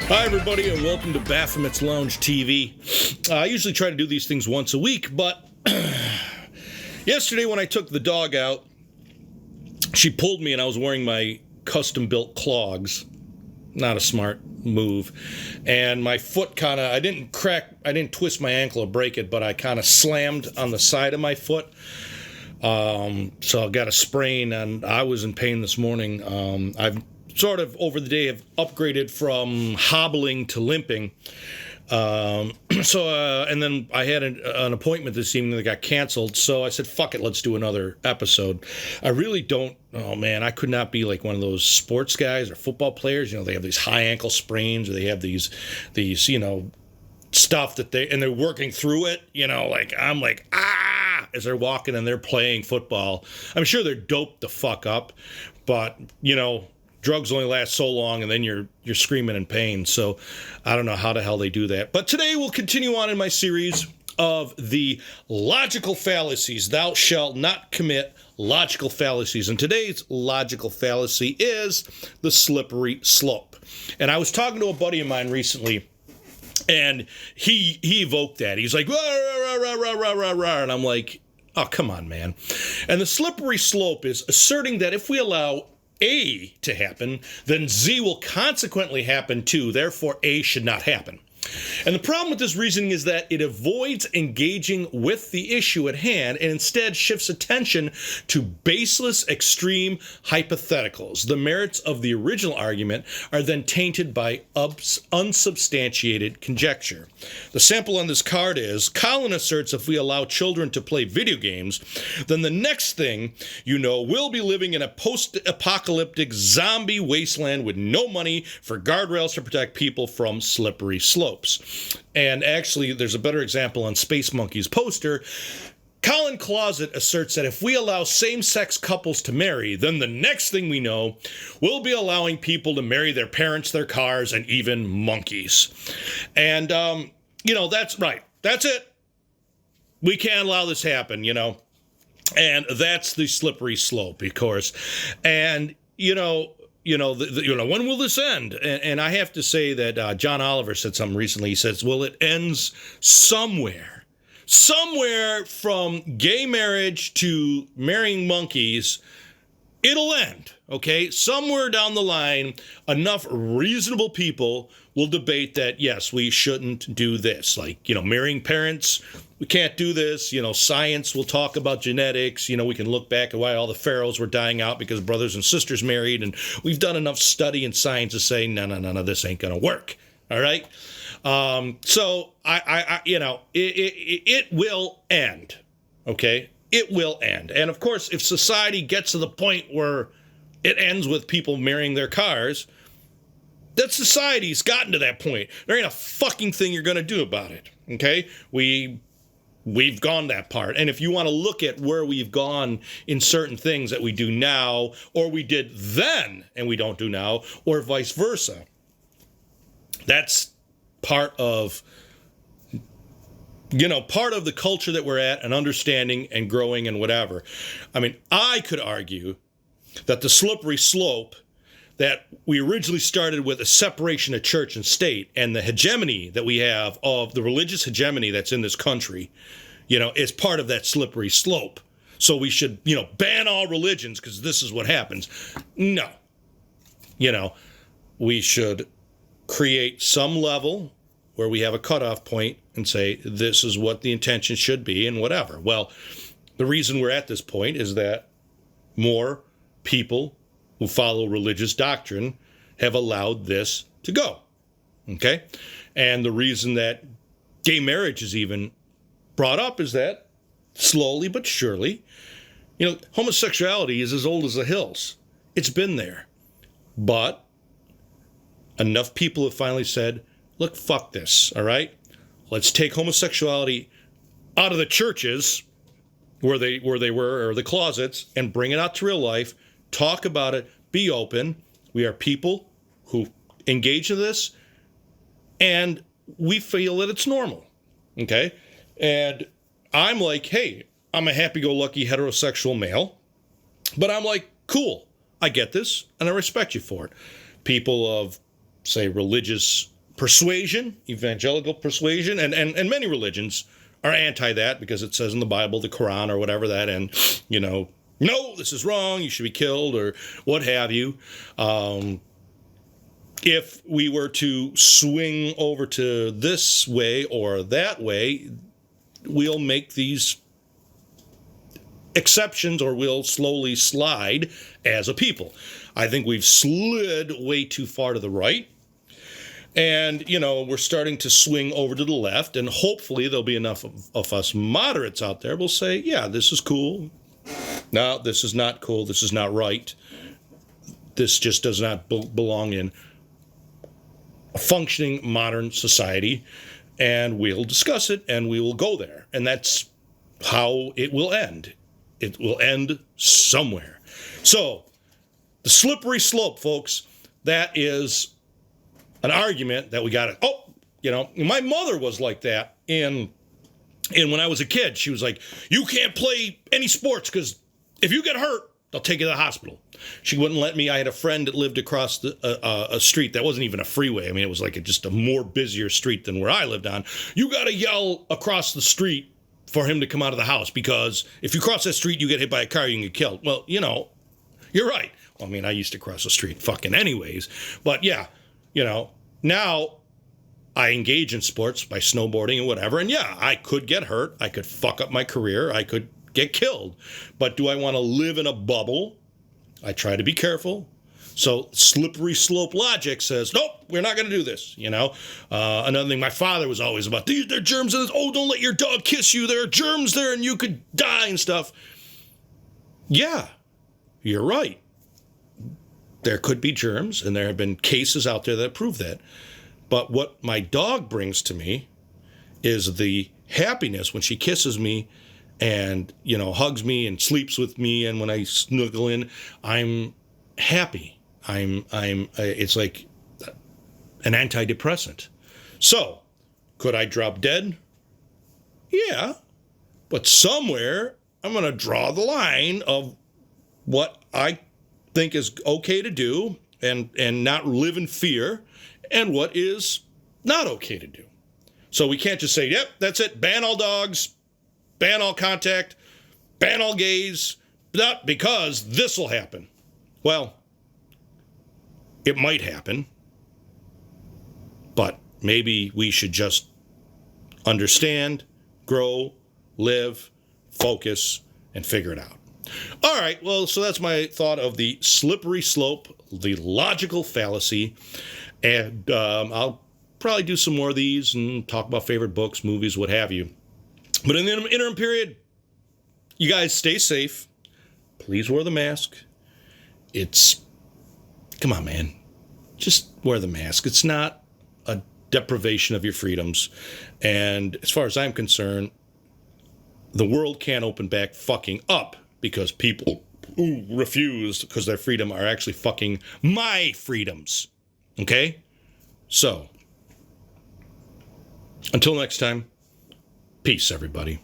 Hi, everybody, and welcome to Baphomet's Lounge TV. I usually try to do these things once a week, but yesterday when I took the dog out, she pulled me and I was wearing my custom-built clogs. Not a smart move. And my foot I didn't twist my ankle or break it, but I kind of slammed on the side of my foot. So I got a sprain, and I was in pain this morning. I've sort of over the day have upgraded from hobbling to limping. And then I had an appointment this evening that got canceled. So I said, fuck it, let's do another episode. I really don't, oh man, I could not be like one of those sports guys or football players. You know, they have these high ankle sprains, or they have these, stuff that they're working through it, I'm like, as they're walking and they're playing football. I'm sure they're doped the fuck up, but, drugs only last so long, and then you're screaming in pain. So I don't know how the hell they do that. But today we'll continue on in my series of the logical fallacies. Thou shalt not commit logical fallacies. And today's logical fallacy is the slippery slope. And I was talking to a buddy of mine recently, and he evoked that. He's like, rah, rah, rah, rah, rah, rah, rah. And I'm like, oh, come on, man. And the slippery slope is asserting that if we allow A to happen, then Z will consequently happen too. Therefore, A should not happen. And the problem with this reasoning is that it avoids engaging with the issue at hand and instead shifts attention to baseless, extreme hypotheticals. The merits of the original argument are then tainted by unsubstantiated conjecture. The sample on this card is, Colin asserts if we allow children to play video games, then the next thing you know, we'll be living in a post-apocalyptic zombie wasteland with no money for guardrails to protect people from slippery slopes. And actually, there's a better example on Space Monkey's poster. Colin Closet asserts that if we allow same-sex couples to marry, then the next thing we know, we'll be allowing people to marry their parents, their cars, and even monkeys. And, that's right. That's it. We can't allow this happen, And that's the slippery slope, of course. And, when will this end? And I have to say that John Oliver said something recently. He says, well, it ends somewhere. Somewhere from gay marriage to marrying monkeys, it'll end, okay? Somewhere down the line, enough reasonable people will debate that, yes, we shouldn't do this. Like, marrying parents, we can't do this. Science will talk about genetics. We can look back at why all the pharaohs were dying out because brothers and sisters married. And we've done enough study in science to say, no, this ain't going to work. All right? So, it will end, okay? It will end. And, of course, if society gets to the point where it ends with people marrying their cars, that society's gotten to that point. There ain't a fucking thing you're going to do about it, okay? We've gone that part. And if you want to look at where we've gone in certain things that we do now, or we did then and we don't do now, or vice versa, that's part of the culture that we're at and understanding and growing and whatever. I mean, I could argue that the slippery slope that we originally started with a separation of church and state and the hegemony that we have of the religious hegemony that's in this country, is part of that slippery slope. So we should, ban all religions because this is what happens. No. We should create some level where we have a cutoff point and say, this is what the intention should be and whatever. Well, the reason we're at this point is that more people who follow religious doctrine have allowed this to go, okay? And the reason that gay marriage is even brought up is that slowly but surely, homosexuality is as old as the hills. It's been there. But enough people have finally said, look, fuck this, all right? Let's take homosexuality out of the churches where they were, or the closets, and bring it out to real life. Talk about it, be open. We are people who engage in this, and we feel that it's normal, okay? And I'm like, hey, I'm a happy-go-lucky heterosexual male, but I'm like, cool, I get this, and I respect you for it. People of, say, religious persuasion, evangelical persuasion, and many religions are anti that because it says in the Bible, the Quran or whatever that, and, no, this is wrong, you should be killed or what have you. If we were to swing over to this way or that way, we'll make these exceptions or we'll slowly slide as a people. I think we've slid way too far to the right. And, we're starting to swing over to the left, and hopefully there'll be enough of us moderates out there will say, yeah, this is cool. No, this is not cool. This is not right. This just does not belong in a functioning modern society, and we'll discuss it, and we will go there. And that's how it will end. It will end somewhere. So, the slippery slope, folks, that is an argument that we got to, my mother was like that. And when I was a kid, she was like, you can't play any sports because if you get hurt, they'll take you to the hospital. She wouldn't let me. I had a friend that lived across a street that wasn't even a freeway. I mean, it was like just a more busier street than where I lived on. You got to yell across the street for him to come out of the house because if you cross that street, you get hit by a car, you can get killed. Well, you're right. I mean, I used to cross the street fucking anyways. But yeah, now I engage in sports by snowboarding and whatever. And yeah, I could get hurt. I could fuck up my career. I could get killed. But do I want to live in a bubble? I try to be careful. So slippery slope logic says, nope, we're not going to do this. Another thing my father was always about, there are germs in this. Oh, don't let your dog kiss you. There are germs there and you could die and stuff. Yeah, you're right. There could be germs, and there have been cases out there that prove that. But what my dog brings to me is the happiness when she kisses me and, hugs me and sleeps with me. And when I snuggle in, I'm happy. It's like an antidepressant. So, could I drop dead? Yeah. But somewhere, I'm going to draw the line of what I think is okay to do and not live in fear, and what is not okay to do. So we can't just say, yep, that's it, ban all dogs, ban all contact, ban all gays, not because this will happen. Well, it might happen, but maybe we should just understand, grow, live, focus, and figure it out. All right, well, so that's my thought of the slippery slope, the logical fallacy, and I'll probably do some more of these and talk about favorite books, movies, what have you. But in the interim period, you guys stay safe. Please wear the mask. Come on, man. Just wear the mask. It's not a deprivation of your freedoms. And as far as I'm concerned, the world can't open back fucking up because people who refuse because their freedom are actually fucking my freedoms. Okay? So, until next time, peace, everybody.